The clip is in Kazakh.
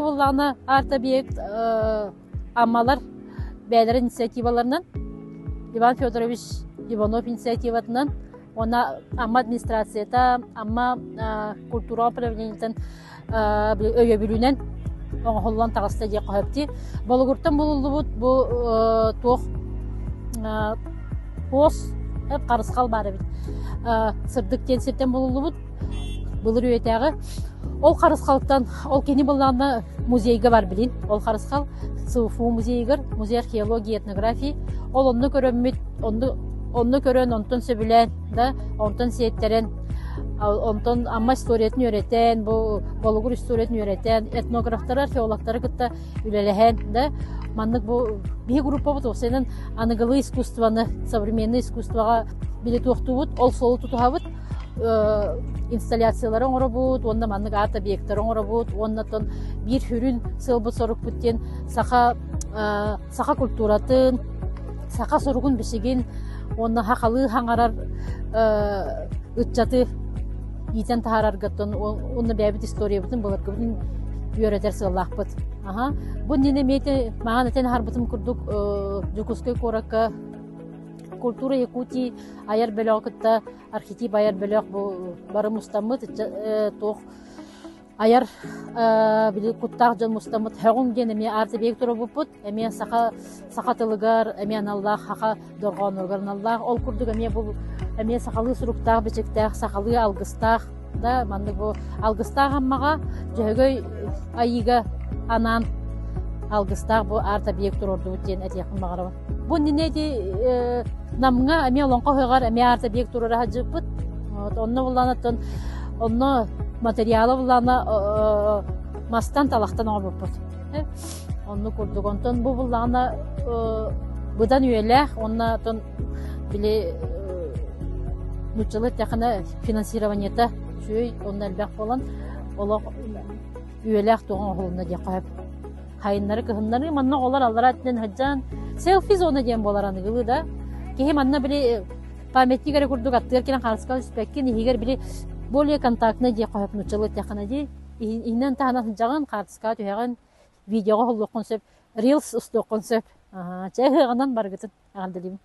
буллана арт объект аммалар бәйләр инициативаларынан Иван Федорович Иванов инициативатынан она амма администрацията амма культура управлениетен өйөбүлүнен оңоллан тагыста дия кахапти болгуртан булулубут бу тох пос карыскал бары бит сырдык тенсептен булулубут былыр үетәгы ол карыскалыктан ол кени булганда музейге бар билин ол карыскал СУФУ музейгер музей археология этнография ол онны көрөммүт онны көрөн онтон сөбүлен да онтон сиеттерен онтон амма историятын үйрөтен бу болгур историятын үйрөтен этнографтар археологтары кытта үлелехен да маннык бу бии группа бут осенен аныгылы искусствоны современный искусствога билет уктубут ол солу тутуhabыт инсталляциялары оңоробут онда маннык арт объекттер оңоробут оннотон бир хүрүн сылбыт сорукпуттен саха культуратын саха соругун бишигин онна хакалы хаңарар ытчаты итен тахараргаттан онна бәбит история бутун буларгыбын үйрөтер сыллахпыт бу нене мете маған этен харбытым курдук жукускай коракка культура Якутии аяр белокытта архетип аяр белок бу бары мустамыт тох аяр били куттак жон мустамыт хагун ген эме арты бектор бупут эме сахатылыгар эме аналлах хака доргонугар аналлах ол курдук эме бу эме сахалы суруктак бечектак сахалы алгыстак да мандык бу алгыстак аммага жөгөй айыга анан алгыстак бу арта бектор орду тен этякын магарабы бу ненеди намга эме лонко хыгар эме арта бектор рахажыпыт онно буланатын онно материалы булана мастан талактан орбуппут онну курдук онтон бу булана быдан үйелэх оннатон биле нучалы тахана финансированиета чүй онна элбек болан олох үйелэх тоғон холуна дия кайып хайыннары кыхыннары манна олар аллара аттен хаджан селфи зона дем болар аныгылы да кеһи манна биле памятникаре курдук аттыгар кенен харыскал испеккен ихигер биле более контактны дия кайып нучалы тахана ди инен тахана жаган картыска түйөгөн видеого холлук концепт рилс устук концепт чайгынан баргытын аган дилим